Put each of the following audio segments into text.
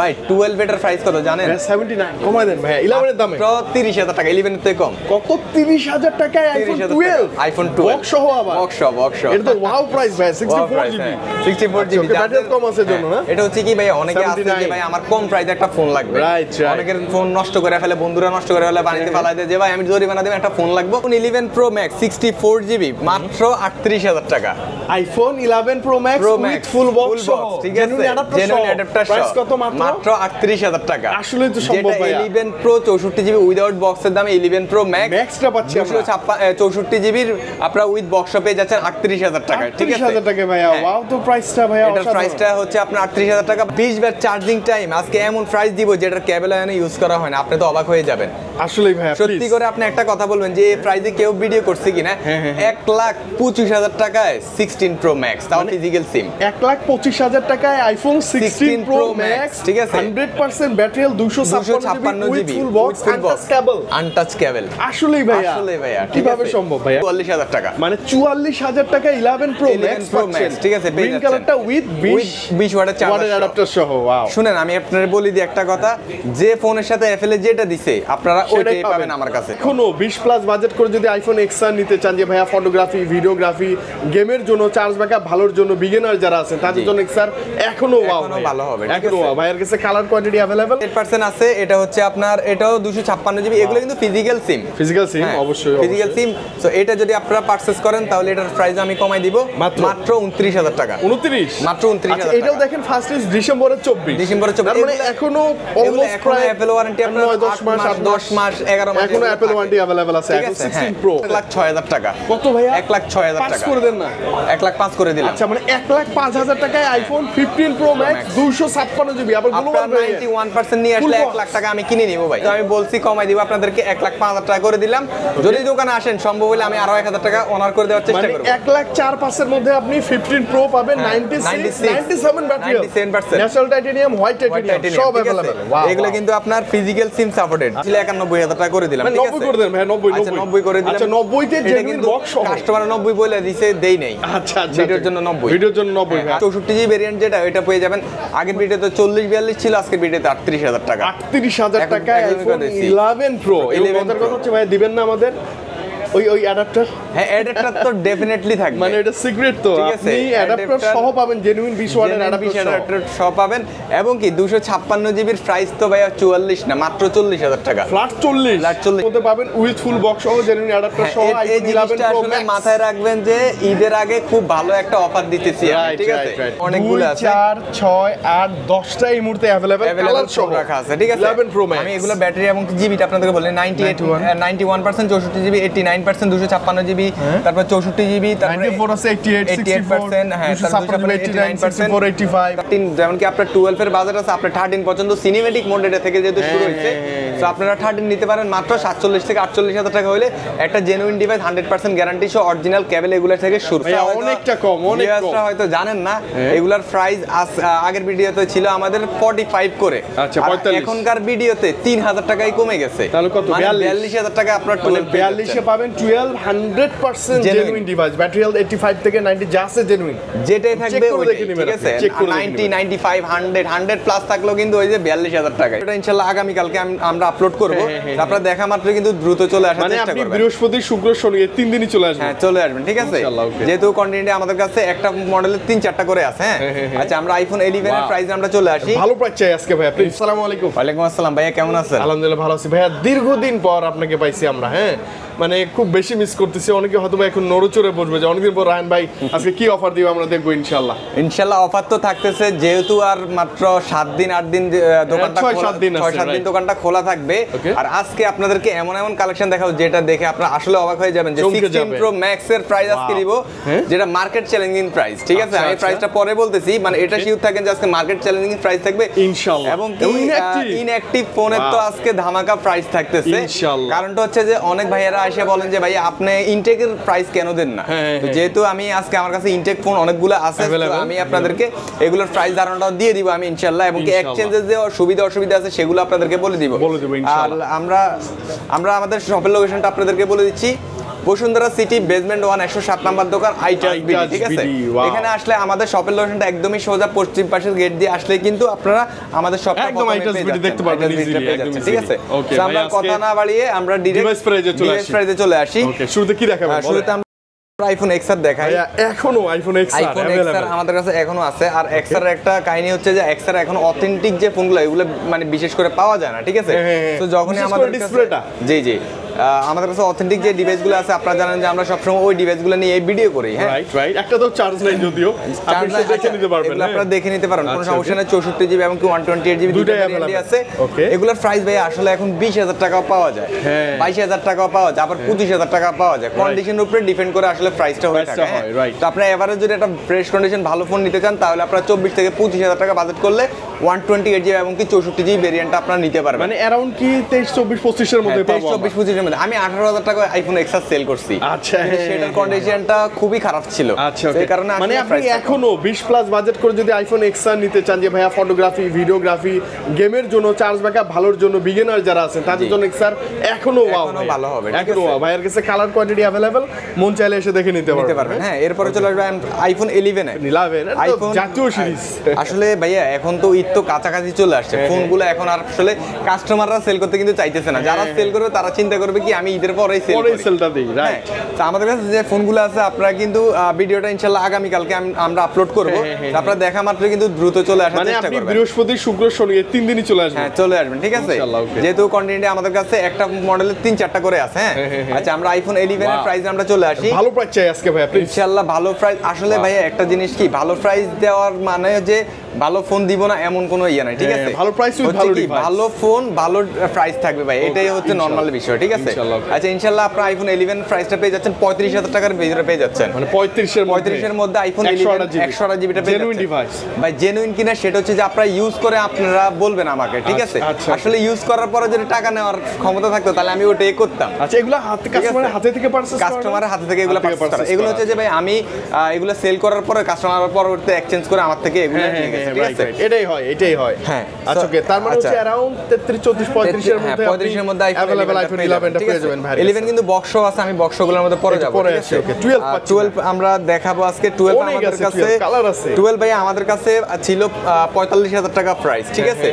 ভাই 12 এটার প্রাইস কত জানেন? 79 কমাই দেন ভাই 11 এর দামে। 30000 টাকা 11 এর থেকে কম। কত 30000 টাকায় আইফোন 12? আইফোন 12 বক্স সহ আবার। বক্স সহ। এটা তো ওয়াও প্রাইস ভাই 64 জিবি। 64 জিবি ব্যাটারি কম আছে জন্য না? এটা হচ্ছে কি ভাই অনেকে আছে যে ভাই আমার কম প্রাইসে একটা ফোন লাগবে। অনেকের ফোন নষ্ট করে ফেলে, বন্ধুরা নষ্ট করে ফেলে, বাড়িতে ফালাই দেয় যে ভাই আমি জরিমানা দেব একটা ফোন লাগবে। আইফোন 11 প্রো ম্যাক্স 64 জিবি মাত্র 38000 টাকা। IPhone 11 pro max with full box সহ, ঠিক আছে, জেনুইন অ্যাডাপ্টার সহ। প্রাইস কত? মাত্র 38000 টাকা। আসলে তো সম্ভব ভাই। 11 প্রো 64 জিবি উইদাউট বক্সের দাম 11 প্রো ম্যাক্সটা পাচ্ছি আমরা 64 জিবির আপনারা উইথ বক্স পেয়ে যাচ্ছেন 38000 টাকা। ঠিক আছে 38000 টাকা ভাইয়া। ওয়াও তো প্রাইসটা ভাইয়া। এটার প্রাইসটা হচ্ছে আপনার 38000 টাকা। 20 ওয়াট চার্জিং টাইম আজকে এমন প্রাইস দিব যেটার কেবল এনে ইউজ করা হয় না, আপনি তো অবাক হয়ে যাবেন। আসলেই ভাইয়া সত্যি করে আপনি একটা কথা বলবেন যে এই প্রাইসে কেউ ভিডিও করছে কিনা? 1,25,000 টাকায় 16 প্রো ম্যাক্স, তাও ফিজিক্যাল সিম। 1,25,000 টাকায় আইফোন 16 প্রো ম্যাক্স, ঠিক আছে, 100% battery, 256 GB full box, untouched cable. আসলেই ভাইয়া কিভাবে সম্ভব ভাইয়া? 44000 টাকা, মানে 44000 টাকা 11 প্রো ম্যাক্স পাচ্ছেন। ঠিক আছে, গ্রিন কালারটা উইথ 20 ওয়াটের চার্জার অ্যাডাপ্টার সহ। ওয়াও। শুনেন আমি আপনাদের বলি দিই একটা কথা, যে ফোনের সাথে এফএল এ যেটা দিছে আপনারা ওইটাই পাবেন আমার কাছে। এখনো 20 প্লাস বাজেট করে যদি আইফোন এক্সআর নিতে চান, যে ভাইয়া ফটোগ্রাফি, ভিডিওগ্রাফি, গেমের জন্য, চার্জ ব্যাকআপ ভালোর জন্য, বিগিনার যারা আছেন তাদের জন্য এক্সআর এখনো ভালো হবে। এখনো ভাইয়ের কাছে কালার কোয়ান্টিটি अवेलेबल 8% আছে। এটা হচ্ছে আপনার, এটাও 256 জিবি। এগুলো কিন্তু ফিজিক্যাল সিম, অবশ্যই ফিজিক্যাল সিম। সো এটা যদি আপনারা পারচেজ করেন তাহলে এটার প্রাইস আমি কমাই দিব মাত্র 29000 টাকা। 29 মাত্র 29000 টাকা। এটাও দেখেন ফার্স্ট ইজ ডিসেম্বরের 24 মানে এখনো অলমোস্ট প্রায় অ্যাপল ওয়ারেন্টি আপনার 10 মাস 11 মাস এখনো অ্যাপল ওয়ারেন্টি अवेलेबल আছে। আইফোন 16 প্রো 1,06,000 টাকা। কত ভাইয়া? 1,06,000 টাকা। 5 করে দেন না? 1,05,000 করে দিলাম। আচ্ছা মানে 1,05,000 টাকায় আইফোন 15 প্রো ম্যাক্স 256 জিবি আবার গ্লোবাল 91% নিয়ে আসলে 1 লাখ টাকা আমি কিনে নিব ভাই। তো আমি বলছি কমাই দিব আপনাদেরকে, 1,05,000 টাকা করে দিলাম। যদি দোকানে আসেন সম্ভব হলে আমি আরো 1000 টাকা অনার করে দেওয়ার চেষ্টা করব। 1,04,500 এর মধ্যে আপনি 15 প্রো পাবেন, 97 battery, 97% natural titanium, white titanium সব अवेलेबल। এগুলো কিন্তু আপনার ফিজিক্যাল সিম সাপোর্টেড ছিল। 91,000 টাকা করে দিলাম। ঠিক আছে 90 করে দেন ভাই। 90 করে দিলাম। আচ্ছা 90 তে জেনুইন বক্স সহ কাস্টমার 90 বলে দিছে, দেই নাই। আচ্ছা ভিডিওর জন্য 90, ভিডিওর জন্য 90 ভাই। 64 জিবি ভেরিয়েন্ট যেটা ওটা পেয়ে যাবেন। আগের ভিডিওতে 40-42 ছিল, আজকের ভিডিওতে 38000 টাকা। 38000 টাকায় আইফোন 11 প্রো। 11 কথা হচ্ছে ভাই দিবেন না আমাদের ওই অ্যাডাপ্টার? হ্যাঁ অ্যাডাপ্টার তো ডেফিনেটলি থাকবে, মানে এটা সিক্রেট তো। আপনি অ্যাডাপ্টার সহ পাবেন, জেনুইন 20 ওয়াটের অ্যাডাপ্টার সহ পাবেন। এবং কি 256 জিবির প্রাইস তো ভাই 44 না, মাত্র 40000 টাকা। ফ্ল্যাট 40 মধ্যে পাবেন উইথ ফুল বক্স সহ, জেনুইন অ্যাডাপ্টার সহ আইফোন 11 প্রো ম্যাক্স। মাথায় রাখবেন যে ঈদের আগে খুব ভালো একটা অফার দিতেছি আমি, ঠিক আছে? অনেকগুলো আছে, 4 6 8 10টা এই মুহূর্তে अवेलेबल কালার সহ রাখা আছে, ঠিক আছে? 11 প্রো ম্যাক্স। আমি এগুলো ব্যাটারি এবং জিবিটা আপনাদেরকে বললেন 91%, 64 জিবি 89%, 256 জিবি, তারপর 64 জিবি, তারপর 94 আছে, 88% হ্যাঁ, 256 85। যেমন কি আপনার 12 এর বাজার আছে, আপনার 13 পর্যন্ত সিনেমেটিক মোড এটা থেকে যেহেতু শুরু হয়েছে, তো আপনারা 13 নিতে পারেন মাত্র 47 থেকে 48,000 টাকা হলে। একটা জেনুইন ডিভাইস 100% গ্যারান্টি সহ অরিজিনাল কেবল এগুলোর থেকে শুরু। অনেকটা কম, অনেক কম। হয়তো জানেন না এগুলার প্রাইস আগের ভিডিওতে ছিল আমাদের 45 করে। আচ্ছা 45। এখনকার ভিডিওতে 3000 টাকাই কমে গেছে। তাহলে কত? 42,000 টাকা আপনার 42 এ পাবেন 12 100% জেনুইন ডিভাইস। ব্যাটারি হেলথ 85 থেকে 90 যা আছে জেনুইন, যেটাই থাকবে ওইটাই, ঠিক আছে? 90 95 100 প্লাস থাকলেও কিন্তু ওই যে 42,000 টাকা। এটা ইনশাআল্লাহ আগামী কালকে আমরা আপলোড করব। আপনারা দেখা মাত্র কিন্তু দ্রুত চলে আসার চেষ্টা করবেন। মানে আপনি বৃহস্পতি শুক্র শনি এই 3 দিনই চলে আসবেন। হ্যাঁ চলে আসবেন, ঠিক আছে? যেহেতু কন্টিনিউটি আমাদের কাছে একটা মডেলের 3-4টা করে আছে। হ্যাঁ আচ্ছা আমরা আইফোন 11 এর প্রাইসে আমরা চলে আসি। ভালো প্রাইস চাই আজকে ভাইয়া প্লিজ। আসসালামু আলাইকুম। ওয়ালাইকুম আসসালাম ভাইয়া, কেমন আছেন? আলহামদুলিল্লাহ ভালো আছি ভাইয়া। দীর্ঘদিন পর আপনাকে পাইছি আমরা। হ্যাঁ মানে খুব বেশি মিস করতেছি। অনেকে হয়তো এখন নড়চড়ে বসবে যে অনেকদিন পর রায়হান ভাই আজকে কি অফার দিব, আমরা দেখবো ইনশাআল্লাহ। ইনশাআল্লাহ অফার তো থাকতেছে, যেহেতু আর মাত্র 7 দিন 8 দিন দোকানটা 6-7 দিন দোকানটা খোলা থাকবে। আর আজকে আপনাদেরকে এমন কালেকশন দেখাবো যেটা দেখে আপনারা আসলে অবাক হয়ে যাবেন যে 16 প্রো ম্যাক্স এর প্রাইস আজকে দিব, যেটা মার্কেট চ্যালেঞ্জিং প্রাইস, ঠিক আছে? আমি প্রাইসটা পরে বলতেছি, মানে এটা শিওর থাকেন যে আজকে মার্কেট চ্যালেঞ্জিং প্রাইস থাকবে ইনশাআল্লাহ। এবং ইনঅ্যাকটিভ ফোনের তো আজকে ধামাকা প্রাইস থাকতেছে। কারণটা হচ্ছে যে অনেক ভাইয়ারা এসে বলেন যে ভাই আপনি ইনটেকের প্রাইস কেন দেন না? তো যেহেতু আমি আজকে আমার কাছে ইনটেক ফোন অনেকগুলো আছে, তো আমি আপনাদেরকে এগুলোর প্রাইস ধারণাটা দিয়ে দিব আমি ইনশাআল্লাহ। এবং কি এক্সচেঞ্জের যে সুবিধা অসুবিধা আছে সেগুলো আপনাদেরকে বলে দিব ইনশাআল্লাহ। আর আমরা আমাদের শপের লোকেশনটা আপনাদেরকে বলে দিচ্ছি। বসুন্ধরা সিটি বেসমেন্ট 1 107 নাম্বার দোকান আইটাস বিডি, ঠিক আছে। এখানে আসলে আমাদের শপের লোকেশনটা একদমই সোজা পশ্চিম পাশের গেট দিয়ে আসলে কিন্তু আপনারা আমাদের শপটা একদম আইটাস বিডি দেখতে পারবেন ইজিলি, একদম ঠিক আছে। তো আমরা কথা না বাড়িয়ে আমরা ডিভাইস প্রাইজে চলে আসি। ওকে, শুরুতে কি দেখাবেন? শুরুতে আমরা আইফোন এক্সআর দেখাই। এখনো আইফোন এক্সআর আমাদের কাছে এখনো আছে। আর এক্সআর একটা কাহিনী হচ্ছে যে এক্সআর এখন অথেন্টিক যে ফোনগুলো এগুলো মানে বিশেষ করে পাওয়া যায় না, ঠিক আছে। তো যখনই আমাদের ডিসপ্লেটা জি আমাদের কাছে অথেন্টিক যে ডিভাইসগুলো আছে, আপনারা জানেন যে আমরা সবসময় ওই ডিভাইসগুলো নিয়ে ভিডিও করি। হ্যাঁ, রাইট। একটা তো চার্জ নাই, যদিও আপনি দেখে নিতে পারবেন, আপনারা দেখে নিতে পারেন, কোনো সমস্যা নেই। 64 জিবি এবং 128 জিবি দুটো ভ্যারিয়েন্ট আছে। এগুলোর প্রাইস ভাই আসলে এখন 20,000 টাকাও পাওয়া যায়, 22,000 টাকাও পাওয়া যায়, আবার 25,000 টাকা পাওয়া যায়। কন্ডিশনের উপরে ডিপেন্ড করে আসলে প্রাইসটা হয়ে থাকে। তো আপনারা এভারেজ যদি একটা ফ্রেশ কন্ডিশন ভালো ফোন নিতে চান, তাহলে আপনারা 24 থেকে 25,000 টাকা বাজেট করলে 128 জিবি এবং 64 জিবি ভ্যারিয়েন্টটা আপনারা নিতে পারবেন। মানে অ্যারাউন্ড কি 23 24 25 এর মধ্যে পাবো? 23 24 25 এর মধ্যে। আমি 18,000 টাকা আইফোন এক্সআর সেল করছি। আচ্ছা, সেটার কন্ডিশনটা খুবই খারাপ ছিল। আচ্ছা, এই কারণে মানে আপনি এখনো 20 প্লাস বাজেট করে যদি আইফোন এক্সআর নিতে চান, যে ভাইয়া ফটোগ্রাফি, ভিডিওগ্রাফি, গেমের জন্য, চার্জ ব্যাকআপ ভালোর জন্য, বিগিনার যারা আছেন তাদের জন্য এক্সআর এখনো ভালো হবে। এখনো ভাইয়ার কাছে কালার কোয়ান্টিটি अवेलेबल, মন চাইলে এসে দেখে নিতে পারবেন। হ্যাঁ, এরপরে চলে আসবে আইফোন 11 আইফোন জাতীয় সিরিজ। আসলে ভাইয়া এখন তো ঈদ তো কাছাকাছি চলে আসছে, ফোনগুলো এখন আর আসলে কাস্টমাররা সেল করতে কিন্তু চাইতেছে না। যারা সেল করবে তারা চিন্তা করবে কি আমি ঈদের পরেই সেলটা দিই, রাইট। তো আমাদের কাছে যে ফোনগুলো আছে, আপনারা কিন্তু ভিডিওটা ইনশাআল্লাহ আগামী কালকে আমরা আপলোড করব। আপনারা দেখা মাত্র কিন্তু দ্রুত চলে আসার চেষ্টা করবেন। আপনি বৃহস্পতি, শুক্র, শনি 3 দিনই চলে আসবেন। হ্যাঁ, চলে আসবেন, ঠিক আছে। যেহেতু কন্টেন্টে আমাদের কাছে একটা মডেলের 3-4টা করে আছে। হ্যাঁ, আচ্ছা, আমরা আইফোন 11 এর প্রাইস আমরা চলে আসি। ভালো প্রাইস চাই আজকে ভাই আপনি, ইনশাআল্লাহ ভালো প্রাইস। আসলে ভাইয়া একটা জিনিস কি, ভালো প্রাইস দেওয়ার মানে যে ভালো ফোন দিব না এমন কোনো ইয়ে নাই, ঠিক আছে। ভালো প্রাইস উইথ ভালো ডিভাইস, ভালো ফোন ভালো প্রাইস থাকবে ভাই, এটাই হচ্ছে নরমাল বিষয়, ঠিক আছে। আচ্ছা, ইনশাআল্লাহ আপনারা আইফোন 11 প্রাইসটা পেয়ে যাচ্ছেন 35,000 টাকার ভিতরে পেয়ে যাচ্ছেন। মানে 35 এর মধ্যে আইফোন 11 128 জিবিটা পেয়ে যাচ্ছেন। ডিভাইস ভাই জেনুইন কিনা সেটা হচ্ছে যে আপনারা ইউজ করে আপনারা বলবেন আমাকে, ঠিক আছে। আসলে ইউজ করার পরে যদি টাকা নেওয়ার ক্ষমতা থাকতো তাহলে আমি ওটাই করতাম। আচ্ছা, এগুলা কাস্টমারের হাতে থেকে পারচেজ, কাস্টমারের হাতে থেকে এগুলো পারচেজ করা। এগুলো হচ্ছে যে ভাই আমি এগুলো সেল করার পরে কাস্টমার পরবর্তীতে এক্সচেঞ্জ করে আমার থেকে এগুলো নিয়ে গেছে, ঠিক আছে। এটাই হয়। হ্যাঁ, আচ্ছা, ওকে। তার মানে হচ্ছে अराउंड 33 34 35 এর মধ্যে 35 এর মধ্যে अवेलेबल আইফোন 11 টা পেয়ে যাবেন ভাই। 11 কিন্তু বক্সও আছে, আমি বক্সগুলোর মধ্যে পরে যাব, ঠিক আছে। ওকে, 12 আমরা দেখাবো আজকে। 12 আমাদের কাছে কালার আছে। 12 ভাই আমাদের কাছে ছিল 45,000 টাকা প্রাইস, ঠিক আছে।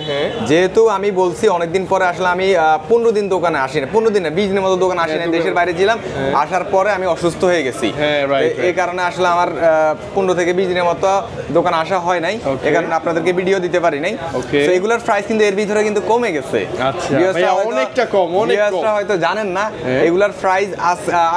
যেহেতু আমি বলছি অনেকদিন পরে আসলে আমি 15 দিন দোকানে আসি না, 15 দিন না 20 দিনের মতো দোকানে আসি না, দেশের বাইরে ছিলাম। আসার পরে আমি অসুস্থ হয়ে গেছি, এই কারণে আসলে আমার 15 থেকে 20 দিনের মতো দোকানে আসা হয় নাই, এই কারণে আপনাদেরকে ভিডিও দিতে পারি নাই। তো এগুলোর প্রাইস কিন্তু এর ভিতরে কিন্তু কমে গেছে। আচ্ছা ভাই, অনেকটা কম, অনেক কম। হয়তো জানেন না এগুলার প্রাইস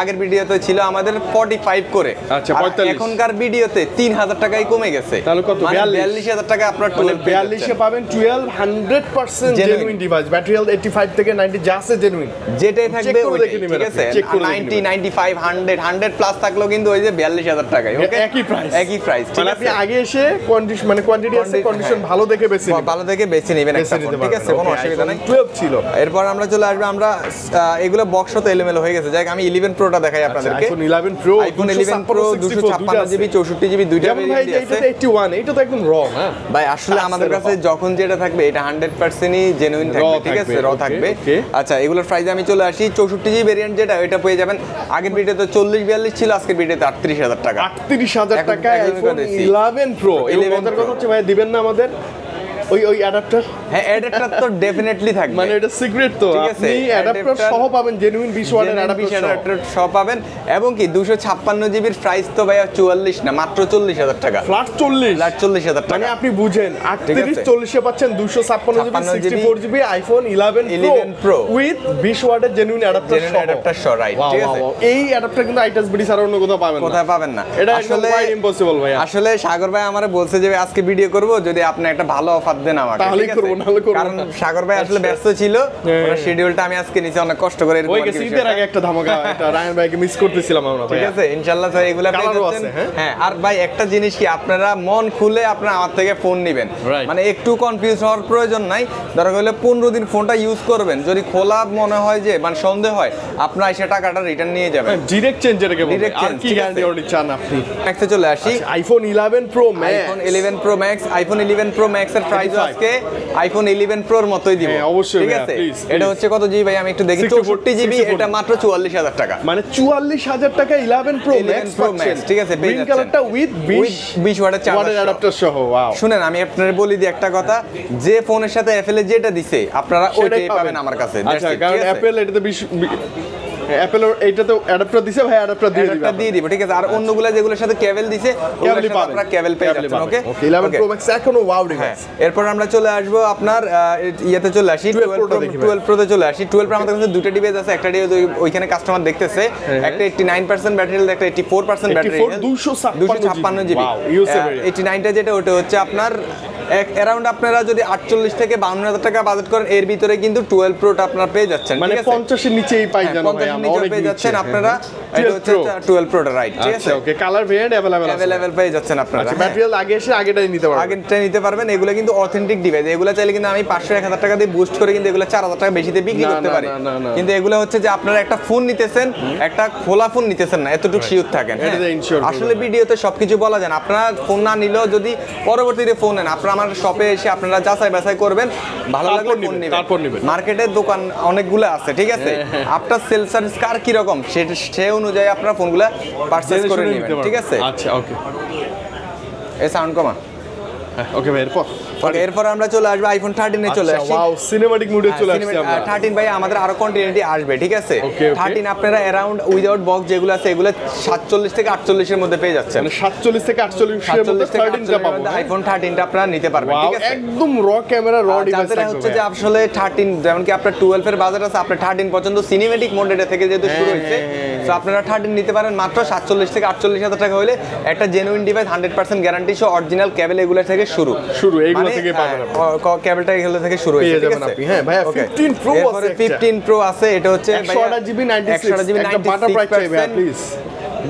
আগের ভিডিওতে ছিল আমাদের 45 করে। আচ্ছা, 45। এখনকার ভিডিওতে 3,000 টাকাই কমে গেছে। তাহলে কত? 42,000 টাকা আপনারা 42 এ পাবেন 12 100% জেনুইন ডিভাইস, ব্যাটারি হেলথ 85 থেকে 90 জাস্ট জেনুইন, যেটাই থাকবে ঠিক আছে। 90 95 100 প্লাস থাকলেও কিন্তু ওই যে 42,000 টাকাই, ওকে, একই প্রাইস। মানে আপনি আগে এসে কন্ডিশন মানে কোয়ান্টিটি আছে, কন্ডিশন ভালো দেখে বেছে নেবেন একটা ফোন, ঠিক আছে, কোনো অসুবিধা নাই। 12 ছিল। এরপর আমরা চলে আসবে, আমরা এগুলো বক্স তো এলোমেলো হয়ে গেছে। যাই আমি 11 প্রোটা দেখাই আপনাদেরকে। IPhone 11 pro, iPhone 11 pro 256 GB 64 GB দুইটা ভেরিয়েন্ট আছে। এটা 81, এটা তো একদম র, হ্যাঁ ভাই। আসলে আমাদের কাছে যখন যেটা থাকবে এটা 100%ই জেনুইন থাকবে, ঠিক আছে, র থাকবে। আচ্ছা, এগুলোর প্রাইসে আমি চলে আসি। 64 জিবি ভেরিয়েন্ট যেটা, এটা পেয়ে যাবেন আগের ভিডিওতে 40-42 ছিল, আজকের ভিডিওতে 38,000 টাকা। 38,000 টাকা আইফোন 11 প্রো। 11 কথা হচ্ছে ভাই, দিবেন না আমাদের ওই অ্যাডাপ্টার? হ্যাঁ, অ্যাডাপ্টার তো ডেফিনেটলি থাকবে, মানে এটা সিক্রেট তো, আপনি অ্যাডাপ্টার সহ পাবেন, জেনুইন 20 ওয়াটের অ্যাডাপ্টার সহ পাবেন। এবং কি 256 জিবির প্রাইস তো ভাই 44 না, মাত্র 40,000 টাকা, ফ্ল্যাট 40,000 টাকা। মানে আপনি বুঝেন 38 40 এ পাচ্ছেন 256 GB 64 GB iPhone 11 pro with 20 ওয়াটের জেনুইন অ্যাডাপ্টার সহ, রাইট, ঠিক আছে। এই অ্যাডাপ্টার কিন্তু আইটাস বিডি ছাড়া অন্য কোথাও পাবেন না, এটা আসলে ইম্পসিবল ভাই। আসলে সাগর ভাই আমারে বলছে যে আজকে ভিডিও করব, যদি আপনি একটা ভালো অফার দেন আমাকে, তাহলে করব, নাহলে করব। কারণ সাগর ভাই আসলে ব্যস্ত ছিল, ওর শিডিউলটা আমি আজকে নিচে অনেক কষ্ট করে এরকম ওই গেছে ঈদের আগে একটা ধামাকা, এটা রায়হান ভাইকে মিস করতেছিলাম আমরা, ঠিক আছে। ইনশাআল্লাহ স্যার এগুলা পেয়ে যাচ্ছেন। হ্যাঁ, আর ভাই একটা জিনিস কি, আপনারা মন খুলে আপনারা আমার থেকে ফোন নেবেন, মানে একটু কনফিউজ হওয়ার প্রয়োজন নাই। ধরো হলে 15 দিন ফোনটা ইউজ করবেন, যদি খোলা মনে হয় যে মানে সন্দেহ হয়, আপনারা এসে টাকাটা রিটার্ন নিয়ে যাবেন, ডাইরেক্ট চেঞ্জ এটাকে বলে। আর কি গ্যারান্টি অলরেডি চান আপনি? ম্যাক্সে চলে আসি। IPhone 11 pro max, iPhone 11 pro max, iPhone 11 pro max এর প্রাইস আজকে আইফোন 11 প্রোর মতোই দিব। অবশ্যই ঠিক আছে, এটা হচ্ছে কত জিবি ভাই আমি একটু দেখি, 64 জিবি, এটা মাত্র 44000 টাকা। মানে 44000 টাকায় 11 প্রো ম্যাক্স পাচ্ছেন। ঠিক আছে, গ্রিন কালারটা উইথ 20 ওয়াটের অ্যাডাপ্টার সহ। ওয়াও, শুনেন আমি আপনাদের বলি দিই একটা কথা, যে ফোনের সাথে অ্যাপল যেটা দিছে আপনারা ওইটাই পাবেন আমার কাছে। আচ্ছা, কারণ অ্যাপল এটাতে 20 অ্যাপল এইটা তো অ্যাডাপ্টার দিছে ভাই, অ্যাডাপ্টার দিয়ে দিব। ঠিক আছে, আর অন্যগুলা যেগুলোর সাথে কেবল দিছে ওগুলোর সাথে আপনারা কেবল পেয়ে যাচ্ছেন। ওকে, 11 প্রো ম্যাক্স এখনো ওয়াও ডিভাইস। এরপর আমরা চলে আসব আপনার ইয়াতে চলে আসি 12 প্রোতে চলে আসি। 12 প্রো আমাদের কাছে দুটো ডিভাইস আছে, একটা ডিভাইস ওইখানে কাস্টমার দেখতেছে, একটা 89% ব্যাটারি হেলথ, একটা 84% ব্যাটারি হেলথ, 256 জিবি। 89টা যেটা ওটা হচ্ছে আপনার অ্যারাউন্ড আপনারা যদি 48 থেকে 52000 টাকা বাজেট করেন এর ভিতরে কিন্তু 12 প্রোটা আপনারা পেয়ে যাচ্ছেন। মানে 50 এর নিচেই পাই জানো ভাই, আমরা অনেক পেয়ে যাচ্ছেন আপনারা। এটা হচ্ছে 12 প্রোটা, রাইট? ঠিক আছে, ওকে, কালার ভেরিয়েন্ট अवेलेबल পেয়ে যাচ্ছেন আপনারা। আচ্ছা, ব্যাটারি হেলথ আগে এসে আগেটাই নিতে পারবেন, আগেটাই নিতে পারবেন। এগুলো কিন্তু অথেন্টিক ডিভাইস, এগুলো চাইলে কিন্তু আমি 500-1000 টাকা দিয়ে বুস্ট করে কিন্তু এগুলো 4000 টাকা বেশিতে বিক্রি করতে পারি। কিন্তু এগুলো হচ্ছে যে আপনারা একটা ফোন নিতেছেন, একটা খোলা ফোন নিতেছেন না, এতটুকু শিওর থাকেন। আসলে ভিডিওতে সবকিছু বলা যায় না, আপনারা ফোন না নিলেও যদি পরবর্তীতে ফোন নেন আপনারা আমার শপে এসে আপনারা যাচাই বাছাই করবেন, ভালো লাগলে ফোন নেবেন, তারপর নেবেন। মার্কেটের দোকান অনেকগুলো আছে, ঠিক আছে, আপনার সেল সার্ভিস কার কি রকম সেই অনুযায়ী আপনারা ফোনগুলো পারচেজ করে নেবেন। ঠিক আছে, আচ্ছা, ওকে, এই সাউন্ড কমা। ওকে ভাই, এরপর আমরা চলে আসবো আইফোন 13 এ চলে আসি। ওয়াও, সিনেম্যাটিক মুডে চলে আসছি আমরা। 13 ভাই আমাদের আরো কন্টিনিউটি আসবে। ঠিক আছে, 13 আপনারা অ্যারাউন্ড উইদাউট বক্স যেগুলো আছে এগুলো 47 থেকে 48 এর মধ্যে পেয়ে যাচ্ছেন। মানে 47 থেকে 48 এর মধ্যে 13 টা পাবো, আইফোন 13 টা আপনারা নিতে পারবেন। ঠিক আছে, একদম র ক্যামেরা, র ডিভাইস থাকবে। হচ্ছে যে আসলে 13 যেমন কি আপনার 12 এর বাজেট আছে, আপনার 13 পর্যন্ত সিনেম্যাটিক মোড এটা থেকে যেহেতু শুরু হয়েছে, তো আপনারা 13 নিতে পারেন মাত্র 47 থেকে 48000 টাকা হলে। একটা জেনুইন ডিভাইস 100% গ্যারান্টি সহ অরিজিনাল কেবল এগুলো থেকে শুরু এইগুলো থেকে পাবেন, কেবলটা এগুলো থেকে শুরু হয়েছে। ঠিক আছে, হ্যাঁ ভাই, 15 প্রো আছে, 15 প্রো আছে, এটা হচ্ছে 128GB 96 একটা বাটার প্রাইস চাই ভাই প্লিজ।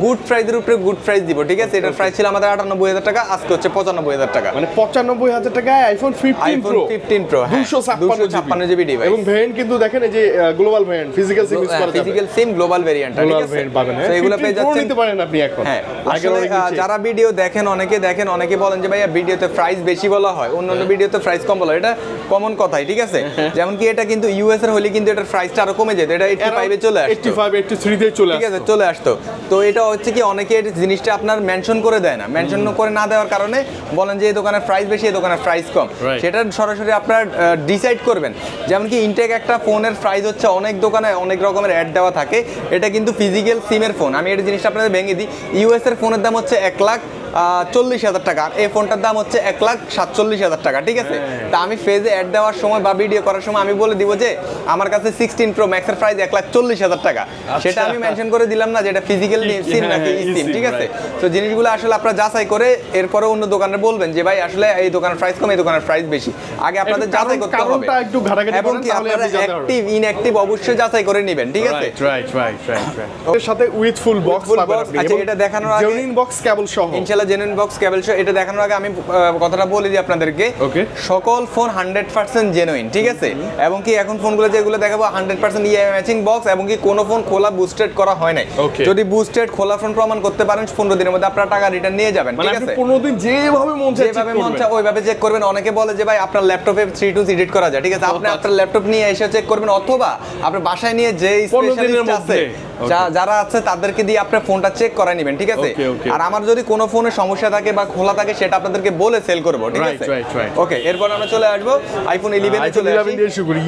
গুড প্রাইসের উপরে গুড প্রাইস দিব। ঠিক আছে, এটার প্রাইস ছিল আমাদের 98000 টাকা, আজকে হচ্ছে 95000 টাকা। মানে 95000 টাকায় আইফোন 15 প্রো 256 জিবি ডিভাইস। এবং ভেরিয়েন্ট কিন্তু দেখেন এই যে global variant, physical SIM use করা যাবে, ফিজিক্যাল সিম গ্লোবাল ভেরিয়েন্ট। ঠিক আছে, পাবেন, তো এগুলো পেয়ে যাচ্ছেন, নিতে পারেন আপনি এখন। হ্যাঁ, আসলে যারা ভিডিও দেখেন অনেকে বলেন যে ভাইয়া ভিডিওতে প্রাইস বেশি বলা হয়, অন্যান্য ভিডিওতে প্রাইস কম বলা হয়, এটা কমন কথাই। ঠিক আছে, যেমন কি এটা কিন্তু ইউএস এর হলে কিন্তু এটার প্রাইসটা আরো কমে যেত, এটা 85 এ চলে আসতো, 85 83 তে চলে আসতো। ঠিক আছে, চলে আসতো। তো এটা হচ্ছে কি অনেকে জিনিসটা আপনার মেনশন করে দেয় না, মেনশন করে না দেওয়ার কারণে বলেন যে এই দোকানের প্রাইস বেশি, এই দোকানের প্রাইস কম। সেটা সরাসরি আপনার ডিসাইড করবেন। যেমন কি ইনটেক একটা ফোনের প্রাইস হচ্ছে অনেক দোকানে অনেক রকমের অ্যাড দেওয়া থাকে, এটা কিন্তু ফিজিক্যাল সিমের ফোন। আমি এই জিনিসটা আপনাদের ভেঙে দিই, ইউএস এর ফোনের দাম হচ্ছে 1,40,000 টাকা, এই ফোনটার দাম হচ্ছে 1,47,000 টাকা। ঠিক আছে, তা আমি ফেজে অ্যাড দেওয়ার সময় বা ভিডিও করার সময় আমি বলে দিব যে আমার কাছে 16 প্রো ম্যাক্সের প্রাইস 1,40,000 টাকা, সেটা আমি মেনশন করে দিলাম না যে এটা ফিজিক্যাল সিম নাকি ই সিম। ঠিক আছে, তো জিনিসগুলো আসলে আপনারা যাচাই করে এরপরে অন্য দোকানে বলবেন যে ভাই আসলে এই দোকানের প্রাইস কম, এই দোকানের প্রাইস বেশি, আগে আপনাদের যাচাই করতে হবে। এবং কি আপনারা অ্যাক্টিভ ইনঅ্যাক্টিভ অবশ্যই যাচাই করে নেবেন। ঠিক আছে, রাইট। এর সাথে উইথ ফুল বক্স পাবেন আপনি। আচ্ছা, এটা দেখানোর আগে জেনুইন বক্স কেবল সহ, ইনশাআল্লাহ জেনুইন বক্স কেবল সহ। এটা দেখানোর আগে আমি কথাটা বলে দিই আপনাদেরকে, সকল ফোন 100% জেনুইন। ঠিক আছে, এবং কি এখন ফোনগুলো যেগুলো দেখাবো 100% ইএমআই ম্যাচিং বক্স, এবং কি কোনো ফোন খোলা বুস্টেড করা হয় নাই। যদি বুস্টেড খোলা ফোন প্রমাণ করতে পারেন 15 দিনের মধ্যে আপনারা টাকা রিটার্ন নিয়ে যাবেন। ঠিক আছে, 15 দিন যেভাবে মন চায় ওইভাবে চেক করবেন। অনেকে বলে যে ভাই আপনার ল্যাপটপে 3 এডিট করা যায়। ঠিক আছে, আপনি আপনার ল্যাপটপ নিয়ে এসে চেক করবেন, অথবা আপনার বাসায় নিয়ে যে স্পেশালিস্ট আছে যারা আছে তাদেরকে দিয়ে আপনার ফোনটা চেক করায় নেবেন। ঠিক আছে, আর আমার যদি কোনো ফোনে সমস্যা থাকে বা খোলা থাকে সেটা আপনাদেরকে বলে সেল করব। ঠিক আছে, ওকে, এরপর আমরা চলে আসবো আইফোন 11 এ চলে আসি।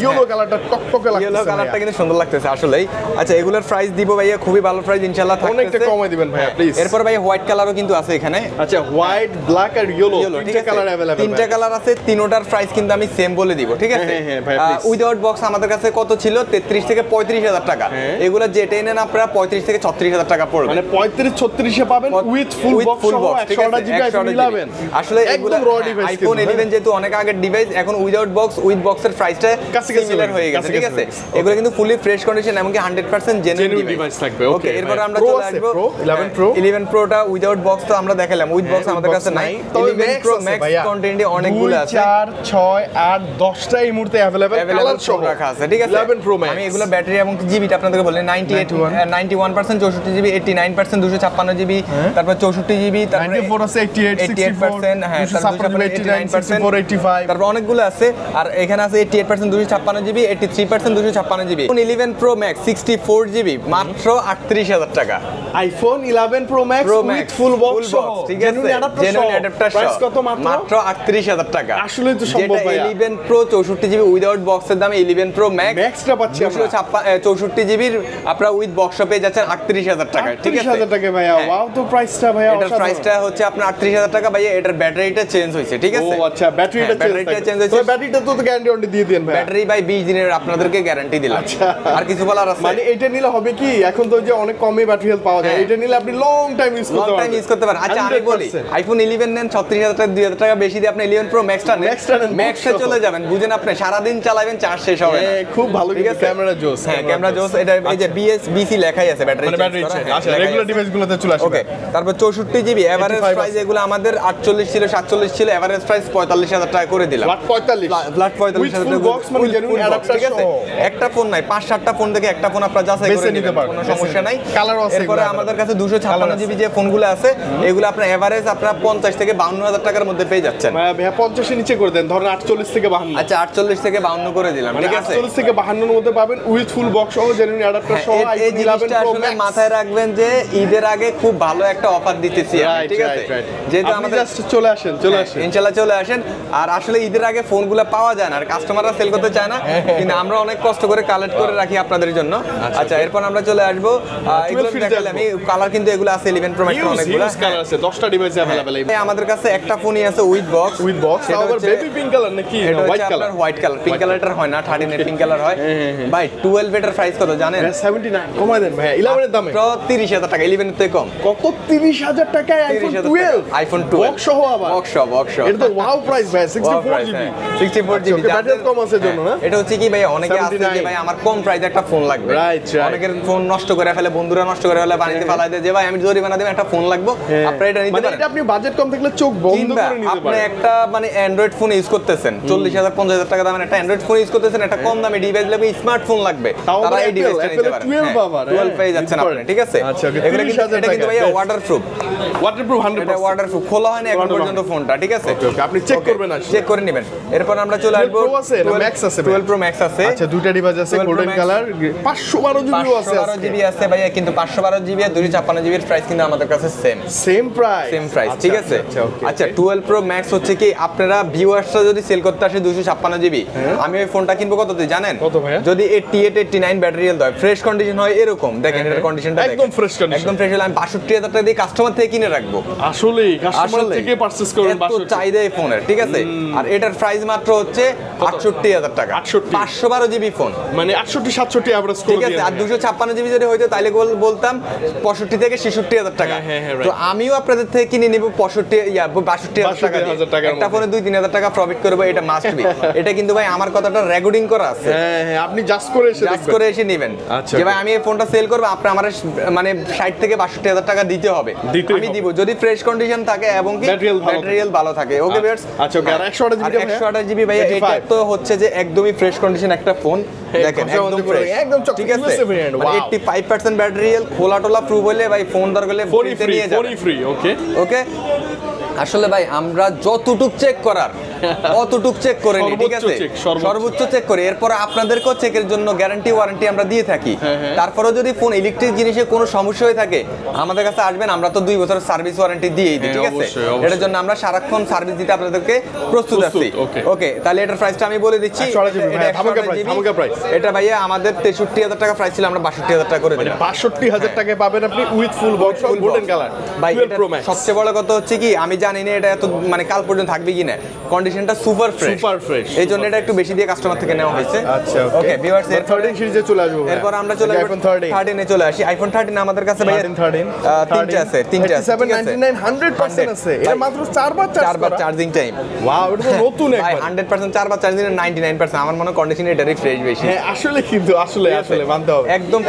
ইয়েলো কালারটা টকটকে লাগছে, ইয়েলো কালারটা কিন্তু সুন্দর লাগতেছে আসলেই। আচ্ছা, এগুলোর প্রাইস দিব ভাইয়া খুবই ভালো প্রাইস ইনশাআল্লাহ থাকতেছে, অনেকটা কমাই দিবেন ভাইয়া প্লিজ। এরপর ভাই হোয়াইট কালারও কিন্তু আছে এখানে। আচ্ছা, হোয়াইট, ব্ল্যাক আর ইয়েলো তিনটা কালার अवेलेबल, তিনটা কালার আছে, তিনটার প্রাইস কিন্তু আমি সেম বলে দিব। ঠিক আছে, উইদাউট বক্স আমাদের কাছে কত ছিল 33 থেকে 35,000 টাকা, এগুলা যেটা নেন আপনারা 35 থেকে 36,000 টাকা পড়বে। মানে 35-36 এ পাবেন উইথ ফুল বক্স সহ 128GB আইফোন 11। আসলে এগুলো আইফোন 11 যেহেতু অনেক আগের ডিভাইস, এখন উইদাউট বক্স উইথ বক্সের প্রাইসটা সিমিলার হয়ে গেছে। ঠিক আছে, এগুলো কিন্তু ফুলি ফ্রেশ কন্ডিশন এবং কি 100% জেনুইন ডিভাইস থাকবে। ওকে, এরপর আমরা চলে আসবো 11 প্রোটা উইদাউট বক্স তো আমরা দেখালাম, উইথ বক্স আমাদের কাছে নাই। 11 প্রো ম্যাক্স কন্টেন্টে অনেকগুলো আছে, 4 6 8 10টা এই মুহূর্তে अवेलेबल কালার সহ রাখা আছে। ঠিক আছে, 11 প্রো ম্যাক্স আমি এগুলো ব্যাটারি এবং জিবিটা আপনাদেরকে বললাম 98 করেন 91% 64 জিবি, 89% 256 জিবি, তারপর 64 জিবি, তারপর 94 আছে 88 88%, হ্যাঁ, তারপর 89 64 85, তারপর অনেকগুলো আছে। আর এখানে আছে 88% 256 GB, 83% 256 GB. iPhone 11 Pro Max 64 GB মাত্র 38,000 টাকা। iPhone 11 Pro Max with full box সহ, ঠিক আছে, জেনুইন অ্যাডাপ্টার সহ, প্রাইস কত? মাত্র 38,000 টাকা। আসলে তো সম্ভব ভাই। 11 Pro 64 জিবি উইদাউট বক্সের দামে 11 Pro Max ম্যাক্সটা পাচ্ছি আমরা 64 জিবির আপনারা উইথ বক্স পেয়ে যাচ্ছেন 38,000 টাকা। ঠিক আছে, 38,000 টাকা ভাইয়া। ওয়াও, তো প্রাইসটা ভাইয়া এটার প্রাইসটা হচ্ছে আপনার 38,000 টাকা ভাইয়া। এটার ব্যাটারিটা চেঞ্জ হইছে, ঠিক আছে? ও আচ্ছা, ব্যাটারিটা চেঞ্জ হইছে। তো ব্যাটারিটা তো গ্যারান্টি অন দিয়ে দেন ভাই। ব্যাটারি ভাই 20 দিনের আপনাদেরকে গ্যারান্টি দিলাম। আচ্ছা, আর কিছু বলার আছে? মানে এটা নিলে হবে কি, এখন তো যে অনেক কমে ব্যাটারি হেলথ পাওয়া যায়, এটা নিলে আপনি লং টাইম ইউজ করতে পারবেন। আচ্ছা আমি বলি, iPhone 11 নেন 36,000 টাকা, 2,000 টাকা বেশি দিয়ে আপনি 11 Pro Max-টা নেন, ম্যাক্সে চলে যাবেন, বুঝেন আপনি সারা দিন চালাবেন, চার্জ শেষ হবে না। খুব ভালো, ঠিক আছে, ক্যামেরা জোস। হ্যাঁ, ক্যামেরা জোস। এটা এই যে BC লেখাই আছে, ব্যাটারি চেঞ্জ। আচ্ছা, রেগুলার ডিভাইসগুলোতে চলে আসে। ওকে, তারপর 64 জিবি এভারেজ প্রাইস, এগুলো আমাদের 48 ছিল, 47 ছিল, এভারেজ প্রাইস 45,000 টাকা করে দিলাম। ফ্ল্যাট 45,000 টাকা বক্স, মানে জেনুইন অ্যাডাপ্টার। ঠিক আছে, একটা ফোন নাই, 5-7টা ফোন থেকে একটা ফোন আপনারা যাচাই করে নিতে পারবেন, কোনো সমস্যা নাই। কালার আছে। এরপরে আমাদের কাছে 256 জিবি যে ফোনগুলো আছে, এগুলো আপনার এভারেজ আপনারা 50 থেকে 52,000 টাকার মধ্যে পেয়ে যাচ্ছেন। ভাইয়া 50 এর নিচে করে দেন, ধরেন 48 থেকে 52। আচ্ছা, 48 থেকে 52 করে দিলাম, ঠিক আছে? 48 থেকে 52 এর মধ্যে পাবেন উইথ ফুল বক্স সহ, জেনুইন অ্যাডাপ্টার সহ। এই জিনিসটা আসলে মাথায় রাখবেন যে ঈদের আগে খুব ভালো একটা অফার দিতেছি, ঠিক আছে? যেহেতু আমাদের জাস্ট চলে আসেন ইনশাআল্লাহ চলে আসেন। আর আসলে ঈদের আগে ফোনগুলো পাওয়া যায় না, আর কাস্টমাররা সেল করতে চায় না, কিন্তু আমরা অনেক কষ্ট করে কালেক্ট করে রাখি আপনাদের জন্য। আচ্ছা, এরপর আমরা চলে আসবো, এগুলো দেখালে আমি কালার, কিন্তু এগুলো আছে 11 Pro Max অনেকগুলো কালার আছে, 10টা ডিভাইস अवेलेबल। আমাদের কাছে একটা ফোনই আছে উইথ বক্স। সেটা আবার বেবি পিঙ্ক কালার নাকি white colour? White colour, pink কালারটা হয় না, 13 এর পিঙ্ক কালার হয়। ভাই 12 এর প্রাইস কত জানেন? 79। কমায় দেন ভাই, 11 এর দামে 30,000 টাকা, 11 এর থেকে কম। কত? 30,000 টাকায় iPhone 12? iPhone 12 বক্স সহ আবার? বক্স সহ। এটা তো ওয়াও প্রাইস ভাই, 64 জিবি। 64 জিবি ব্যাটারি কম আছে জন্য না? এটা হচ্ছে কি ভাই, অনেকে আছে যে ভাই আমার কম প্রাইসে একটা ফোন লাগবে। অনেকের ফোন নষ্ট করে ফেলে, বন্ধুরা নষ্ট করে ফেলে, বাড়িতে ফালাই দেয় যে ভাই আমি জরিমানা দেব, একটা ফোন লাগবে, আপনারা এটা নিতে পারেন। এটা আপনি বাজেট কম থাকলে চোখ বন্ধ করে নিতে পারেন। আপনি একটা মানে অ্যান্ড্রয়েড ফোন ইউজ করতেছেন, 40,000 50,000 টাকা দামের একটা অ্যান্ড্রয়েড ফোন ইউজ করতেছেন, একটা কম দামি ডিভাইস লাগবে, স্মার্টফোন লাগবে, তারা এই ডিভাইসটা নিতে পারেন। 12 পেয়ে যাচ্ছেন আপনি, ঠিক আছে? এগুলো কিন্তু এটা কিন্তু ভাই ওয়াটারপ্রুফ 100%। এটা ওয়াটারপ্রুফ, খোলা হয় না এখন পর্যন্ত ফোনটা, ঠিক আছে? আপনি চেক করবেন, চেক করে নেবেন। এরপর আমরা চলে আসবো 12 Pro Max আছে। আচ্ছা, দুইটা ডিভাইস আছে, গোল্ডেন কালার, 512 জিবি আছে। 512 জিবি আছে ভাইয়া, কিন্তু 512 জিবি আর 256 জিবির প্রাইস কিন্তু আমাদের কাছে সেম প্রাইস, ঠিক আছে? আচ্ছা, 12 Pro Max হচ্ছে কি, আপনারা ভিউয়ার্সরা যদি সেল করতে আসে 256 জিবি, আমি ওই ফোনটা কিনবো কততে জানেন? কত ভাইয়া? যদি 88 89 ব্যাটারি হেলথ হয়, ফ্রেশ কন্ডিশন হয়, এরকম দেখেন এর কন্ডিশনটা একদম ফ্রেশ কন্ডিশন, একদম ফ্রেশ হলে আমি 62,000 টাকা দিয়ে কাস্টমার থেকে কিনে রাখবো। আসলেই কাস্টমার থেকে পারচেজ করবেন, এত চাহিদা এই ফোনের, ঠিক আছে? আর এটার প্রাইস মাত্র হচ্ছে 68,000 টাকা, 512 জিবি ফোন, মানে 68 67 এভারেজ করে। ঠিক আছে? আর 256 জিবি যদি হইতো তাহলে বলতাম 65 থেকে 66,000 টাকা। তো আমিও আপনাদের থেকে কিনে নিব 62,000 টাকা, একটা ফোনে 2-3,000 টাকা প্রফিট করবো, এটা মাস্ট বি। এটা কিন্তু ভাই আমার কথাটা রেকর্ডিং করা আছে, আপনি জাস্ট করে এসে নেবেন যে ভাই আমি এই ফোনটা সেল করব, আপনি আমার মানে 60 থেকে 62,000 টাকা দিতে হবে, আমি দিব যদি ফ্রেশ কন্ডিশন থাকে এবং কি ম্যাটেরিয়াল ভালো থাকে। ওকে ভিউয়ার্স, আচ্ছা ওকে। আর 128 জিবি ভাই, এটা তো হচ্ছে যে একদমই ফ্রেশ কন্ডিশন একটা ফোন, দেখেন একদম ফ্রেশ, একদম ঠিক আছে? 85% ব্যাটারি হেলথ, খোলা টোলা প্রুফ হলে ভাই ফোন দরকার হলে ফ্রিতে নিয়ে যাবেন। ওকে ওকে। আসলে ভাই আমরা যতটুক চেক করার অতটুক চেক করে নিই, ঠিক আছে? সর্বোচ্চ চেক করে এরপর আপনাদেরকেও চেকের জন্য গ্যারান্টি ওয়ারেন্টি আমরা দিয়ে থাকি। তারপরেও যদি ফোন ইলেকট্রিক জিনিসে কোনো সমস্যা হয়ে থাকে আমাদের কাছে আসবেন, আমরা তো 2 বছরের সার্ভিস ওয়ারেন্টি দিয়েই দিই, ঠিক আছে? এটার জন্য আমরা সারাক্ষণ সার্ভিস দিতে আপনাদেরকে প্রস্তুত আছি। ওকে, তাহলে এটার প্রাইসটা আমি বলে দিচ্ছি। এটা ভাইয়া আমাদের 63,000 টাকা প্রাইস ছিল, আমরা 62,000 টাকা করে দিলাম। 62,000 টাকায় পাবেন আপনি with full box, golden colour. ভাই সবচেয়ে বড় কথা হচ্ছে কি, আমি জানি না এটা এত মানে কাল পর্যন্ত থাকবে কিনা, কন্ডিশনটা সুপার ফ্রেশ, এই জন্য এটা একটু বেশি দিয়ে কাস্টমার থেকে নেওয়া হয়েছে। আচ্ছা ওকে ভিউয়ার্স, এর 13 সিরিজে চলে আসবো। এরপর আমরা চলে আসব iPhone 13 এ চলে আসি। iPhone 13 আমাদের কাছে ভাই 3টা আছে, 3799 100% আছে। এটা মাত্র 4 বার চার্জিং টাইম। ওয়াও, এটা তো নতুন একবার। ভাই 100% 4 বার চার্জিং, 99% আমার মনে হয় কন্ডিশন এটারই ফ্রেশ বেশি। হ্যাঁ আসলে, কিন্তু আসলে মানতে হবে, একদম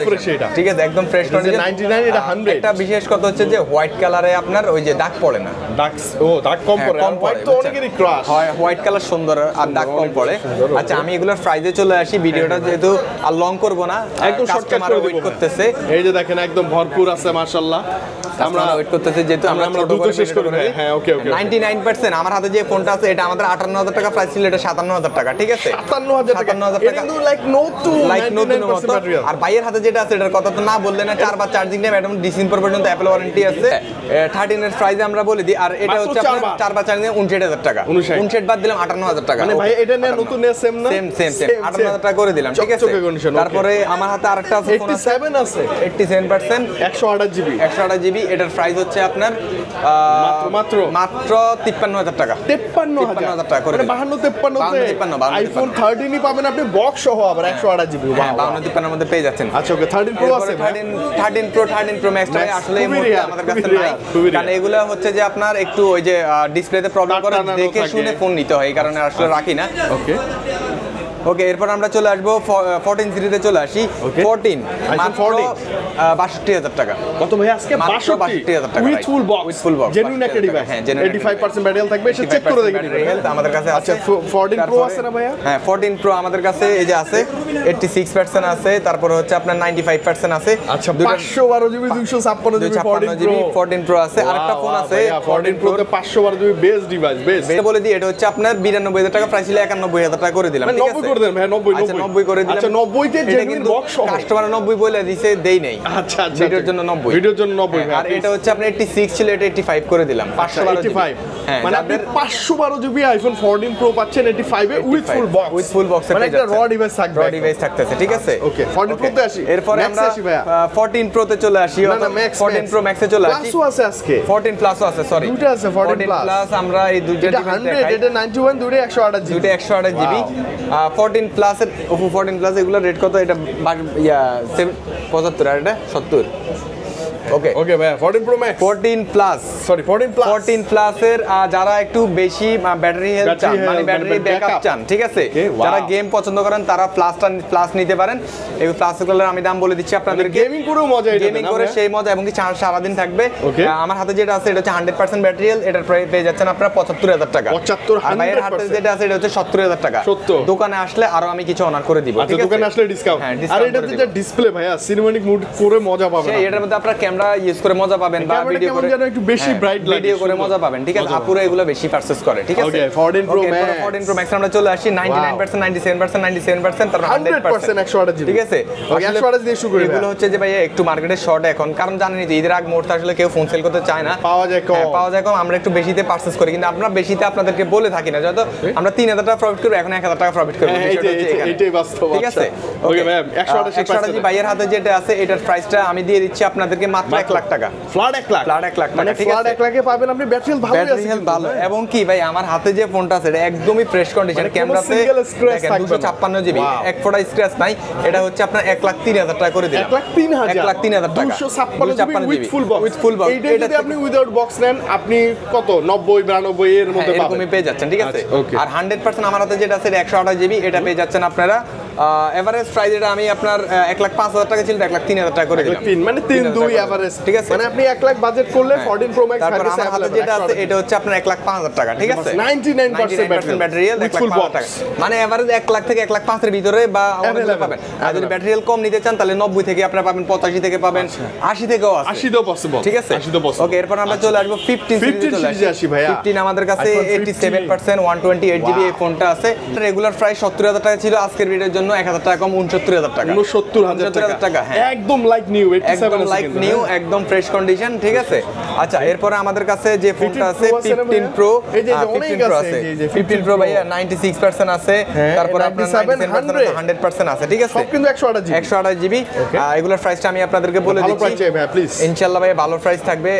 ফ্রেশ এটা, ঠিক আছে? একদম ফ্রেশ কন্ডিশন। 99 এটা 100। একটা বিশেষ কথা হচ্ছে যে হোয়াইট কালারে আপনার ওই যে দাগ পড়ে না, দাগ কম পড়ে, আর হোয়াইট তো অনেকেরই ক্রাশ। বাস হয় হোয়াইট কালার সুন্দর আর দাগ কম পড়ে। আচ্ছা আমি এগুলোর প্রাইসে চলে আসি, ভিডিওটা যেহেতু আর লং করব না, একদম শর্টকাট করে ওয়েট করতেছে। এই যে দেখেন একদম ভরপুর আছে মাশাআল্লাহ, আমরা ওয়েট করতেছে যেহেতু আমরা দ্রুত শেষ করে দেই। হ্যাঁ ওকে ওকে 99% আমার হাতে যে ফোনটা আছে এটা আমাদের 58000 টাকা প্রাইস ছিল, এটা 57000 টাকা, ঠিক আছে 57000 টাকা। 57000 এটা টাকা কিন্তু লাইক নতুন মতো। আর বাইরের হাতে যেটা আছে এটার কথা তো না বললে না, 4 বার চার্জিং নেই ম্যাডাম, ডিসেম্বর পর্যন্ত অ্যাপল ওয়ারেন্টি আছে। 13 এর প্রাইস আমরা বলে দিই, আর এটা হচ্ছে আপনার 4 বার চার্জিং 59000 টাকা, 59 বাদ দিলাম 58000 টাকা। মানে ভাই এটা নিয়ে নতুন নিয়ে সেম না, সেম 58000 টাকা করে দিলাম, ঠিক আছে। তারপরে আমার হাতে আরেকটা আছে, 87 আছে 87% 128 জিবি 128 জিবি। এটার প্রাইস হচ্ছে আপনার মাত্র 53000 টাকা, 53000 টাকা করে মানে 52 আইফোন 13 ই পাবেন আপনি বক্স সহ আবার 128 জিবি। 52-53 এর মধ্যে পেয়ে যাচ্ছেন। আচ্ছা ওকে 13 প্রো আছে, 13 প্রো ম্যাক্স আসলে এই মুহূর্তে আমাদের কাছে নাই, কারণ এগুলো হচ্ছে যে আপনার একটু ওই যে ডিসপ্লেতে প্রবলেম করে, দেখে শুনে ফোন নিতে হয়, এই কারণে আসলে রাখি না। ওকে ওকে এরপর আমরা চলে আসবো 14 সিরিজে চলে আসি। 14 মাত্র 62000 টাকা। কত ভাই আজকে 62000 টাকা উইথ ফুল বক্স, জেনুইন একটা ডিভাইস। হ্যাঁ 85% ব্যাটারি থাকবে, এসে চেক করে দেখবেন আমাদের কাছে আছে। আচ্ছা 14 প্রো আছে না ভাইয়া? হ্যাঁ 14 প্রো আমাদের কাছে এই যে আছে, 86% আছে, তারপর হচ্ছে আপনার 95% আছে। আচ্ছা 512 জিবি 256 জিবি 14 প্রো আছে। আরেকটা ফোন আছে 14 প্রো তে 512 জিবি বেস্ট ডিভাইস, বেস্ট। এটা বলে দিই, এটা হচ্ছে আপনার 92000 টাকা প্রাইস ছিল, 91000 টাকা করে দিলাম, ঠিক আছে। করে দেন ভাই 90 আচ্ছা 90 করে দিলাম। আচ্ছা 90 তে জেনুইন বক্স সহ কাস্টমার 90 বলে দিছে, দেই নাই। আচ্ছা আচ্ছা ভিডিওর জন্য 90, ভিডিওর জন্য 90 ভাই। আর এটা হচ্ছে আপনার 86 ছিল, এটা 85 করে দিলাম, 512 হ্যাঁ মানে আপনি 512 জিবি আইফোন 14 প্রো পাচ্ছেন 85 A with full box, with full box, মানে একটা র ডিভাইস থাকবে, র ডিভাইস থাকতেছে, ঠিক আছে। ওকে 14 প্রো তে আসি, এরপর আমরা 14 প্রো তে চলে আসি, না 14 প্রো ম্যাক্সে চলে আসি। প্লাসও আছে আজকে, 14 প্লাসও আছে, সরি দুটো আছে 14 প্লাস। আমরা এই দুইটা এটা 100 এটা 91 দুটো 128 জিবি, দুটো 128 জিবি। 14 প্লাস এর ওপো 14 প্লাস এগুলো রেট কত? এটা 75 আর এটা 70। ওকে ওকে ভাই 14 pro max 14 plus, sorry 14 plus 14 প্লাসের যারা একটু বেশি ব্যাটারি হেলথ চান, মানে ব্যাটারি ব্যাকআপ চান, ঠিক আছে, যারা গেম পছন্দ করেন তারা প্লাস নিতে পারেন। এই প্লাসগুলোর আমি দাম বলে দিচ্ছি আপনাদেরকে, গেমিং করেও মজা, এটা গেমিং করে সেই মজা, এবং কি সারা দিন থাকবে। আমার হাতে যেটা আছে এটা হচ্ছে 100% ব্যাটারি হেলথ, এটার প্রাইস পেয়ে যাচ্ছেন আপনারা 75000 টাকা। 75 আর ভাইয়ের হাতে যেটা আছে এটা হচ্ছে 70000 টাকা। দোকানে আসলে আরো আমি কিছু অনার করে দিব, ঠিক আছে। দোকানে আসলে ডিসকাউন্ট। আর এটাতে যে ডিসপ্লে ভাইয়া সিনেম্যাটিক মোড করে মজা পাবেন, এটার মধ্যে আপনারা ক্যামেরা ইউজ করে মজা পাবেন, বা ভিডিও করে একটু বেশি ব্রাইট লাগে, ভিডিও করে মজা পাবেন, ঠিক আছে। আপুরা এগুলো বেশি পারচেজ করে, ঠিক আছে। ওকে 14 প্রো ম্যাক্স 14 প্রো ম্যাক্স আমরা চলে আসি 99%, 97%, তারপর 100% 128 জিবি, ঠিক আছে। ওকে 128 দিয়ে শুরু করি। এগুলো হচ্ছে যে ভাইয়া একটু মার্কেটে শর্ট এখন, কারণ জানেনই যে ঈদের আগ মুহূর্তে আসলে কেউ ফোন সেল করতে চায় না, পাওয়া যায় কম, আমরা একটু বেশিতে পারচেজ করি, কিন্তু আমরা বেশিতে আপনাদেরকে বলে থাকি না। যত আমরা 3000 টাকা প্রফিট করব, এখন 1000 টাকা প্রফিট করব, এইটাই বাস্তব, ঠিক আছে। ওকে ভাই 128 জি ভাইয়ের হাতে যেটা আছে এটার প্রাইসটা আমি দিয়ে দিচ্ছি আপনাদেরকে মাত্র 1 লাখ টাকা, ফ্ল্যাট 1 লাখ, ফ্ল্যাট 1 লাখ টাকা, ঠিক ফ্ল্যাট আছে। 1 লাখে পাবেন আপনি ব্যাটারি ভালো আছে, ভালো। এবং কি ভাই আমার হাতে যে ফোনটা আছে এটা একদমই ফ্রেশ কন্ডিশন, ক্যামেরাতে 256 জিবি, এক ফোঁটা স্ক্র্যাচ নাই। এটা হচ্ছে আপনার 1,03,000 টাকা করে দিলাম, 1,03,000 টাকা, 256 জিবি উইথ ফুল বক্স। এইটা যদি আপনি উইদাউট বক্স নেন আপনি কত 90-92 এর মধ্যে পাবেন, এরকমই পেয়ে যাচ্ছেন, ঠিক আছে। আর 100% আমার হাতে যেটা আছে এটা 128 জিবি, এটা পেয়ে যাচ্ছেন আপনারা এভারেজ প্রাইস, এটা আমি আপনার 1,05,000 টাকা ছিল, 1,03,000 টাকা করে দিলাম, মানে 3-2 এভারেজ, ঠিক আছে। মানে আপনি 1 লাখ বাজেট করলে 14 প্রো ম্যাক্স তারপর আমার হাতে যেটা আছে এটা হচ্ছে আপনার 1,05,000 টাকা, ঠিক আছে। 99% ব্যাটারি হেলথ, 1,05,000 টাকা, মানে এভারেজ 1 লাখ থেকে 1,05,000 এর ভিতরে বা অনেকগুলো পাবেন। আর যদি ব্যাটারি হেলথ কম নিতে চান তাহলে 90 থেকে আপনারা পাবেন, 85 থেকে পাবেন, 80 থেকেও আছে, 80 তো পসিবল, ঠিক আছে। ওকে এরপর আমরা চলে আসবো 15 সিরিজে আসি ভাইয়া। 15 আমাদের কাছে 87% 128 জিবি এই ফোনটা আছে। রেগুলার প্রাইস 70000 টাকা ছিল, আজকের ভিডিওর জন্য 1000 টাকা কম, 69000 টাকা, 69000 টাকা, হ্যাঁ একদম লাইক নিউ, একদম লাইক নিউ, একদম ফ্রেশ কন্ডিশন, ঠিক আছে। আচ্ছা এরপরে আমাদের কাছে যে ফোনটা আছে 15 প্রো, এই যে অনেক আছে, 15 প্রো ভাইয়া 96% আছে, তারপর আপনার 100% আছে, ঠিক আছে। সব কিন্তু 128 জিবি। এগুলোর প্রাইসটা আমি আপনাদেরকে বলে দিচ্ছি, ভালো প্রাইস চাই ভাই প্লিজ, ইনশাআল্লাহ ভাই ভালো প্রাইস থাকবে।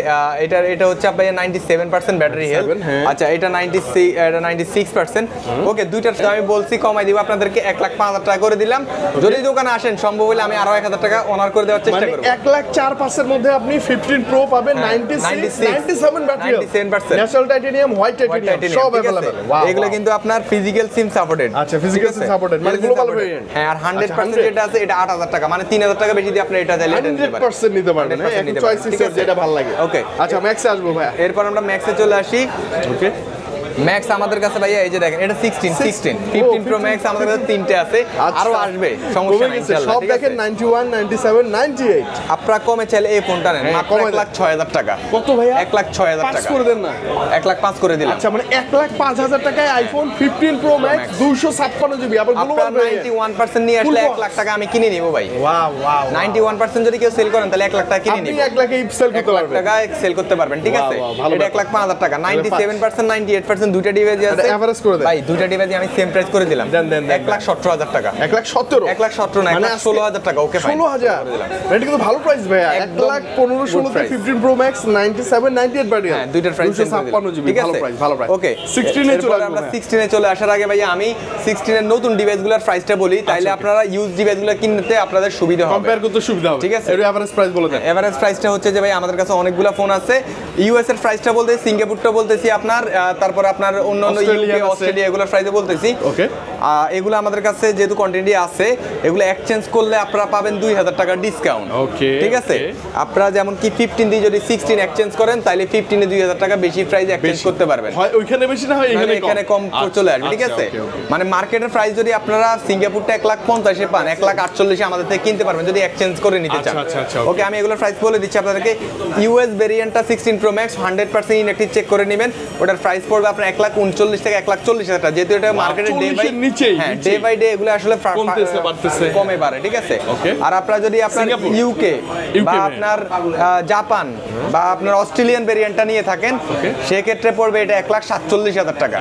এটা হচ্ছে ভাই 97% ব্যাটারি হেলথ, আচ্ছা এটা 96%। ওকে দুইটার আমি বলছি কমাই দিব আপনাদেরকে, 1,05,000 টাকা করে দিলাম। যদি দোকানে আসেন সম্ভব হলে আমি আরো 1000 টাকা অনার করে দেওয়ার চেষ্টা করব। 1,04,500 এর মধ্যে আপনি 15 প্রো পাবেন, 97 battery, 97% natural titanium, white titanium সব अवेलेबल। এগুলো কিন্তু আপনার ফিজিক্যাল সিম সাপোর্টেড, আচ্ছা ফিজিক্যাল সিম সাপোর্টেড, মানে গ্লোবাল ভেরিয়েন্ট। হ্যাঁ আর 100% যেটা আছে এটা 8000 টাকা, মানে 3000 টাকা বেশি দিয়ে আপনি এটা চাইলে নিতে পারেন, 100% নিতে পারবেন, হ্যাঁ চয়েস হিসেবে যেটা ভালো লাগে। ওকে আচ্ছা ম্যাক্সে আসবো ভাই। এরপর আমরা ম্যাক্সে চলে আসি। ওকে ম্যাক্স আমাদের কাছে ভাইয়া এই যে দেখেন এটা 16 15 প্রো ম্যাক্স আমাদের কাছে তিনটে আছে, আরো আসবে, সমস্যা নাই ইনশাআল্লাহ। সব দেখেন 91 97 98 আপনারা কমে চাইলে এই ফোনটা নেন মাত্র 1,06,000 টাকা। কত ভাইয়া? 1,06,000 টাকা করে দেন না, 1,05,000 করে দিলাম। আচ্ছা মানে 1,05,000 টাকায় আইফোন 15 প্রো ম্যাক্স 256 জিবি আবার আপনারা 91% নিয়ে আসলে 1 লাখ টাকা আমি কিনে নিব ভাই। ওয়াও ওয়াও 91% যদি কেউ সেল করেন তাহলে 1 লাখ টাকা কিনে নিব। আপনি 1 লাখে সেল করতে পারবেন, টাকায় সেল করতে পারবেন, ঠিক আছে? এটা 1,05,000 টাকা। 97% 98% দুইটা ডিভাইসই আছে, এভারেজ করে দেন ভাই দুইটা ডিভাইসই আমি সেম প্রাইস করে দিলাম। 1,17,000 টাকা। 1,17,000 1,17,000 না, 1,16,000 টাকা। ওকে ফাইন, 16,000 এটা কিন্তু ভালো প্রাইস ভাইয়া। 1,15,16 তে 15 প্রো ম্যাক্স 97 98 ভ্যারিয়েন্ট, হ্যাঁ দুইটার প্রাইস 256 জিবি, ভালো প্রাইস ভালো প্রাইস। ওকে 16 এ চলে আমরা 16 এ চলে আসার আগে ভাইয়া আমি 16 এর নতুন ডিভাইসগুলোর প্রাইসটা বলি, তাইলে আপনারা ইউজ ডিভাইসগুলো কিনতে আপনাদের সুবিধা হবে, কম্পেয়ার করতে সুবিধা হবে, ঠিক আছে? এর এভারেজ প্রাইস বলে দেন। এভারেজ প্রাইসটা হচ্ছে যে ভাই আমাদের কাছে অনেকগুলো ফোন আছে। ইউএস এর প্রাইসটা বলতে, সিঙ্গাপুরটা বলতেছি আপনার, তারপর আপনার অন্যান্য ইউকে অস্ট্রেলিয়া এগুলোর প্রাইসে বলতেছি। ওকে এগুলো আমাদের কাছে যেহেতু কোয়ান্টিটি আছে, এগুলো এক্সচেঞ্জ করলে আপনারা পাবেন 2,000 টাকা ডিসকাউন্ট। ওকে ঠিক আছে, আপনারা যেমন কি 15 দিয়ে যদি 16 এক্সচেঞ্জ করেন তাহলে 15 এ 2,000 টাকা বেশি প্রাইস এক্সচেঞ্জ করতে পারবেন। হয় ওইখানে বেশি না হয় এখানে কম চলে আসবে, ঠিক আছে? মানে মার্কেটের প্রাইস যদি আপনারা সিঙ্গাপুরটা 1,50,000 এ পান, 1,48,000 আমাদের থেকে কিনতে পারবেন যদি এক্সচেঞ্জ করে নিতে চান। ওকে আমি এগুলোর প্রাইস বলে দিচ্ছি আপনাদেরকে। ইউএস ভেরিয়েন্টটা 16 প্রো ম্যাক্স 100% ইনঅ্যাক্টিভ চেক করে নেবেন, ওটার প্রাইস পড়বে আপনার 1,39,000 থেকে 1,40,000 টাকা। যেহেতু এটা মার্কেটে ডে বাই ডে এগুলো আসলে কমে বাড়ে, ঠিক আছে? আর আপনারা যদি আপনার ইউকে বা আপনার জাপান বা আপনার অস্ট্রেলিয়ান ভেরিয়েন্টটা নিয়ে থাকেন, সেক্ষেত্রে পড়বে এটা 1,47,000 টাকা।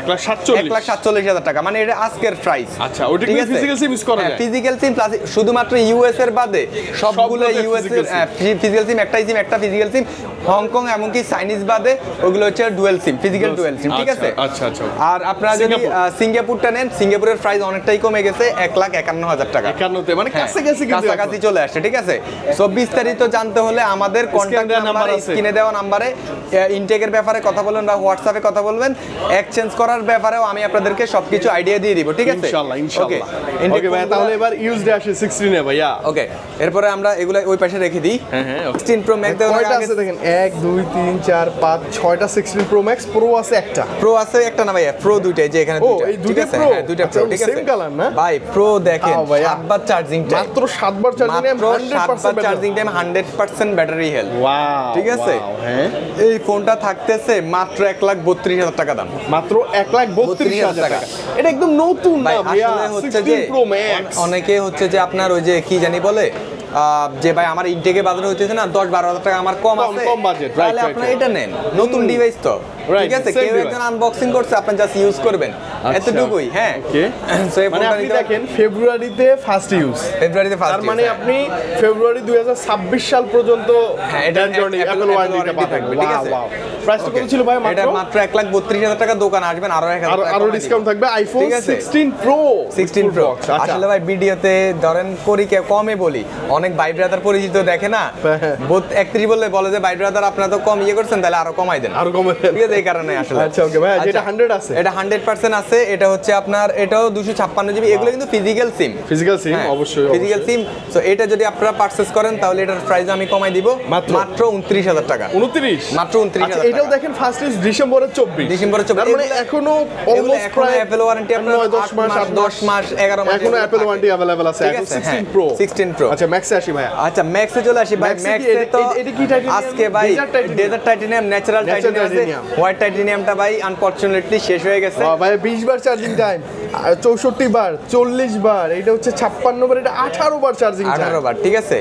1,47,000 টাকা মানে এটা আজকের প্রাইস। আচ্ছা ওটা কি ফিজিক্যাল সিম ইউজ করা যায়? ফিজিক্যাল সিম প্লাস শুধুমাত্র ইউএস এর বাদে সবগুলো ইউএস এর ফিজিক্যাল সিম, একটাই সিম একটা ফিজিক্যাল সিম। হংকং এমনকি চাইনিজ বাদে ওগুলো হচ্ছে dual SIM, physical dual SIM, ঠিক আছে? আচ্ছা আচ্ছা। আর আপনারা যদি সিঙ্গাপুরটা নেন, সিঙ্গাপুরের প্রাইস অনেকটাই কমে গেছে, 1,51,000 টাকা। 51 মানে কাছাকাছি চলে আসছে, ঠিক আছে? সো বিস্তারিত জানতে হলে আমাদের কন্টাক্ট নাম্বার, স্ক্রিনে দেওয়া নাম্বারে ইনটেকের ব্যাপারে কথা বলবেন বা হোয়াটসঅ্যাপে কথা বলবেন। এক্সচেঞ্জ করার ব্যাপারেও আমি আপনাদেরকে সবকিছু আইডিয়া দিয়ে দিব, ঠিক আছে? ইনশাআল্লাহ ইনশাআল্লাহ। ওকে ভাই তাহলে এবার ইউজড আসে 16 এ ভাইয়া। ওকে এরপরে আমরা এগুলা ওই পাশে রেখে দিই। হ্যাঁ 16 প্রো ম্যাক্স কয়টা আছে দেখেন, 1 2 3 4 5 6টা 16 প্রো ম্যাক্স। প্রো আছে একটা, প্রো আছে একটা না ভাইয়া, প্রো দুইটাই, যে এখানে দুইটা, এই দুইটা প্রো, হ্যাঁ দুইটা প্রো, ঠিক আছে? সেম কালার না ভাই? প্রো দেখেন 7 বার চার্জিং টাইম, মাত্র 7 বার charging time, 100% charging time, 100% battery health. Wow ঠিক আছে? হ্যাঁ এই ফোনটা থাকতেছে মাত্র 1,32,000 টাকা দাম। মাত্র 1,32,000 টাকা। এটা একদম নতুন না ভাইয়া, হচ্ছে যে অনেকে হচ্ছে যে আপনার ওই যে কি জানি বলে যে ভাই আমার ইনটেকে বাজারে হচ্ছে না 10-12,000 টাকা আমার কম আছে, কম বাজেট, তাহলে আপনারা এটা নেন, নতুন ডিভাইস তো, ঠিক আছে? কেউ একজন আনবক্সিং করছে, আপনি জাস্ট ইউজ করবেন, এতটুকুই। হ্যাঁ ওকে মানে আপনি দেখেন ফেব্রুয়ারিতে ফার্স্ট ইউজ, তার মানে আপনি ফেব্রুয়ারি 2026 সাল পর্যন্ত এটার জন্য অ্যাপল ওয়ারেন্টিটা পাবেন, ঠিক আছে? প্রাইসটা কত ছিল ভাই? এটা মাত্র 1,32,000 টাকা। দোকান আসবেন আরো 1,000 আরো ডিসকাউন্ট থাকবে। আইফোন 16 প্রো 16 প্রো আসলে ভাই ভিডিওতে ধরেন করি কে কমে বলি, অনেক ভাই ব্রাদার পরিচিত দেখে না, 31 বলে যে ভাই ব্রাদার আপনারা তো কম ইয়ে করছেন, তাহলে আরো কমাই দেন, আরো কমাই দেন, ঠিক আছে? এই কারণে আসলে। আচ্ছা ওকে ভাই, যেটা 100 আছে, এটা 100% আছে। এটা হচ্ছে আপনার, এটাও 256 জিবি। এগুলো কিন্তু ফিজিক্যাল সিম, অবশ্যই ফিজিক্যাল সিম। সো এটা যদি আপনারা পারচেজ করেন তাহলে এটার প্রাইস আমি কমাই দিব মাত্র 29,000 টাকা। 29 মাত্র 29,000 টাকা। এটাও দেখেন ফার্স্ট ইজ ডিসেম্বরের 24, তার মানে এখনো অলমোস্ট প্রায় অ্যাপল ওয়ারেন্টি আপনার 10 মাস 11 মাস এখনো অ্যাপল ওয়ারেন্টি अवेलेबल আছে। 16 প্রো। আচ্ছা ম্যাক্সে আসি ভাই। আচ্ছা ম্যাক্সে চলে আসি ভাই। ম্যাক্সে তো এটা কি টাইটেনিয়াম? আজকে ভাই ডেজার্ট টাইটেনিয়াম, ন্যাচারাল টাইটেনিয়াম আছে। হোয়াইট টাইটেনিয়ামটা ভাই আনফরচুনেটলি শেষ হয়ে গেছে। ভাই 20 বার চার্জিং টাইম, 64 বার, 40 বার, এটা হচ্ছে 56 বার, এটা 18 বার চার্জিং টাইম। 18 বার, ঠিক আছে?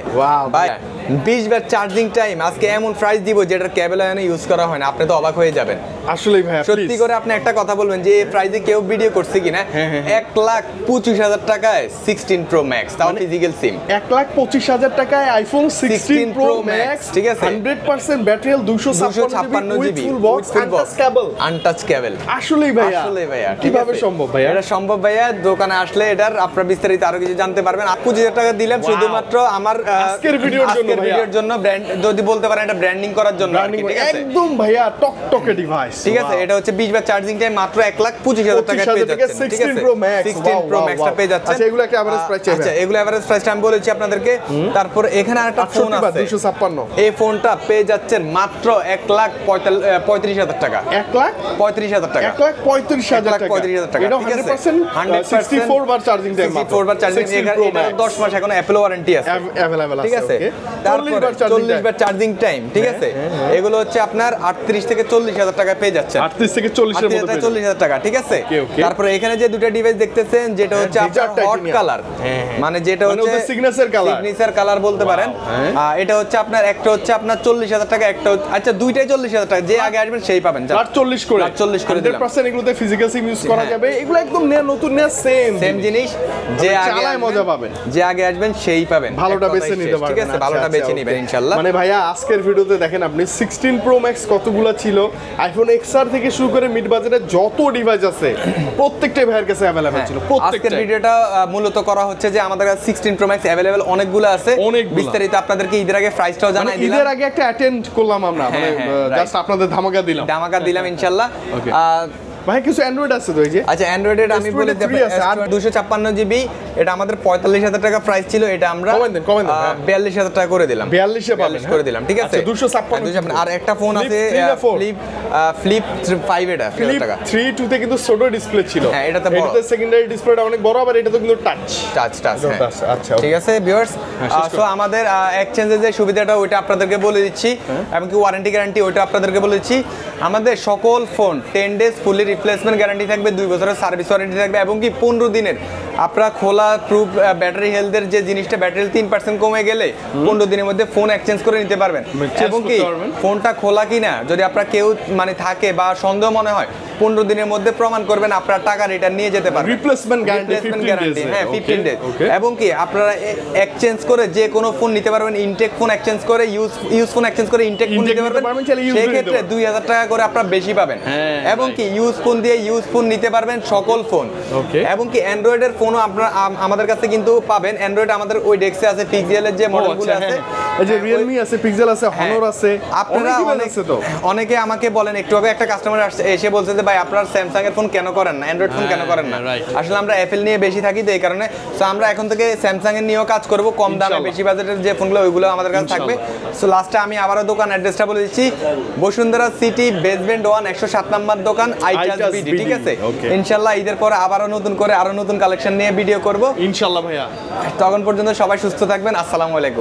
ভাই 20 বার চার্জিং টাইম, আজকে এমন প্রাইস দিব যেটার কেবল লাইনে ইউজ করা হয় না, আপনি তো অবাক হয়ে যাবেন। আসলেই ভাই সত্যি করে আপনি একটা কথা বলবেন যে এই প্রাইসে কেউ ভিডিও করছে কিনা? 1,25,000 টাকায় 16 প্রো ম্যাক্স, তাও ফিজিক্যাল সিম। 1,25,000 টাকায় আইফোন 16 প্রো ম্যাক্স, ঠিক আছে? 100% battery health, 256 GB full box, untouched cable. আসলেই ভাইয়া কিভাবে সম্ভব ভাইয়া? এটা সম্ভব ভাইয়া, দোকানে আসলে এটার আপনারা বিস্তারিত আরো কিছু জানতে পারবেন। 25,000 টাকা দিলাম শুধুমাত্র আমার আজকের ভিডিওর জন্য ব্র্যান্ড, যদি বলতে পারেন এটা ব্র্যান্ডিং করার জন্য, ঠিক আছে? একদম ভাইয়া টকটকে ডিভাইস। ঠিক আছে, এটা হচ্ছে 20 বার চার্জিং টাইম মাত্র 1,25,000 টাকা পেয়ে যাচ্ছেন। ঠিক আছে, 16 Pro Max 16 Pro Max টা পেয়ে যাচ্ছেন। আচ্ছা এগুলো একটা এভারেজ প্রাইস চাই। আচ্ছা এগুলো এভারেজ প্রাইসটা আমি বলেছি আপনাদেরকে। তারপর এখানে আরেকটা ফোন আছে 256, এই ফোনটা পেয়ে যাচ্ছেন মাত্র 1,35,000 টাকা। 1,35,000 টাকা, 1,35,000 টাকা। এটা 100% 64 বার চার্জিং টাইম, 64 বার চার্জিং। এটা 10 মাস এখন অ্যাপল ওয়ারেন্টি আছে, अवेलेबल আছে। ঠিক আছে, তারপর 40 বার চার্জিং টাইম। ঠিক আছে, এগুলো হচ্ছে আপনার 38 থেকে 40,000 টাকা পেয়ে যাচ্ছে। 38 থেকে 40 এর মধ্যে 40,000 টাকা। ঠিক আছে, তারপর এখানে যে দুটো ডিভাইস দেখতেছেন, যেটা হচ্ছে আপনার হট কালার, মানে যেটা হচ্ছে সিগনেচার কালার বলতে পারেন। এটা হচ্ছে আপনার একটা হচ্ছে আপনার 40,000 টাকা, একটা আচ্ছা দুইটাই 40,000 টাকা, যে আগে আসবেন সেই পাবেন। 40 করে 40 করে দিলাম। 100% এগুলোতে ফিজিক্যাল সিম ইউজ করা যাবে। এগুলো একদম নতুন সেম জিনিস, যে আগে চালায় মজা পাবেন, যে আগে আসবেন সেই পাবেন। ভালোটা বেছে নিতে পারবেন। ঠিক আছে, ভালোটা বেছে নেবেন ইনশাআল্লাহ। মানে ভাইয়া আজকের ভিডিওতে দেখেন আপনি 16 Pro Max কতগুলো ছিল, আইফোন XR থেকে শুরু করে মিড বাজেটে যত ডিভাইস আছে প্রত্যেকটাই ভাইয়ের কাছে अवेलेबल ছিল। আজকের ভিডিওটা মূলত করা হচ্ছে যে আমাদের কাছে 16 Pro Max अवेलेबल অনেকগুলো আছে। বিস্তারিত আপনাদেরকে ঈদের আগে প্রাইসটাও জানাই দিলাম। ঈদের আগে একটা অ্যাটেন্ড করলাম আমরা, মানে জাস্ট আপনাদের ধামাকা দিলাম ইনশাআল্লাহ। ভাই কিছু অ্যান্ড্রয়েড আছে তো এই যে? আচ্ছা অ্যান্ড্রয়েডের আমি বলে দিই, 256 জিবি, এটা আমাদের 45,000 টাকা প্রাইস ছিল, এটা আমরা কমেন দেন 42,000 টাকা করে দিলাম। 42 এ পাবেন, করে দিলাম। ঠিক আছে, 256। আর একটা ফোন আছে ফ্লিপ 5, এটা টাকা 3 তে কিন্তু ছোট ডিসপ্লে ছিল। হ্যাঁ, এটাতে সেকেন্ডারি ডিসপ্লেটা অনেক বড়, আবার এটাতে কিন্তু টাচ। আচ্ছা ঠিক আছে ভিউয়ার্স, সো আমাদের এক্সচেঞ্জের যে সুবিধাটা ওইটা আপনাদেরকে বলে দিচ্ছি, এবং কি ওয়ারেন্টি গ্যারান্টি ওইটা আপনাদেরকে বলে দিচ্ছি। আমাদের সকল ফোন 10 ডেজ ফুলি রিপ্লেসমেন্ট গ্যারান্টি থাকবে, 2 বছরের সার্ভিস ওয়ারেন্টি থাকবে, এবং কি 15 দিনের আপনারা খোলা প্রুফ ব্যাটারি হেলথের যে জিনিসটা, ব্যাটারি 3% কমে গেলে 15 দিনের মধ্যে ফোন এক্সচেঞ্জ করে নিতে পারবেন। এবং কি ফোনটা খোলা কিনা যদি আপনার কেউ মানে থাকে বা সন্দেহ মনে হয়, 15 দিনের মধ্যে প্রমাণ করবেন, আপনারা টাকা রিটার্ন নিয়ে যেতে পারবেন। Replacement guarantee 15 days. হ্যাঁ 15 ডেজ। এবং কি আপনারা এক্সচেঞ্জ করে যে কোনো ফোন নিতে পারবেন, ইনটেক ফোন এক্সচেঞ্জ করে ইউজ ফোন এক্সচেঞ্জ করে ইনটেক ফোন নিতে পারবেন। সেই ক্ষেত্রে 2,000 টাকা করে আপনারা বেশি পাবেন। এবং কি ইউজ ফোন দিয়ে ইউজ ফোন নিতে পারবেন, সকল ফোন। এবং কি অ্যান্ড্রয়েডের ফোনও আপনারা আমাদের কাছে কিন্তু পাবেন। অ্যান্ড্রয়েড আমাদের ওই ডেস্কে আছে, পিক্সেলের যে মডেলগুলো আছে, এই যে Realme আছে, Pixel আছে, Honor আছে। আপনারা অনেকে আমাকে বলেন, একটু আগে একটা কাস্টমার এসে বলছে যে ভাই আপনারা স্যামসাং এর ফোন কেন করেন না, অ্যান্ড্রয়েড ফোন কেন করেন না? আসলে আমরা অ্যাপেল নিয়ে বেশি থাকি, তো এই কারণে সো আমরা এখন থেকে স্যামসাং এর নিয়েও কাজ করব, কম দামে বেশি বাজেটের যে ফোনগুলো ওইগুলো আমাদের কাছে থাকবে। সো লাস্টে আমি আবারও দোকান অ্যাড্রেসটা বলে দিচ্ছি, বসুন্ধরা সিটি বেসমেন্ট 1 107 নম্বর দোকান, আইটাস বিডি। ঠিক আছে, ইনশাআল্লাহ ঈদের পরে আবারও নতুন করে আরো নতুন কালেকশন নিয়ে ভিডিও করব ইনশাআল্লাহ ভাইয়া। তখন পর্যন্ত সবাই সুস্থ থাকবেন। আসসালামু আলাইকুম।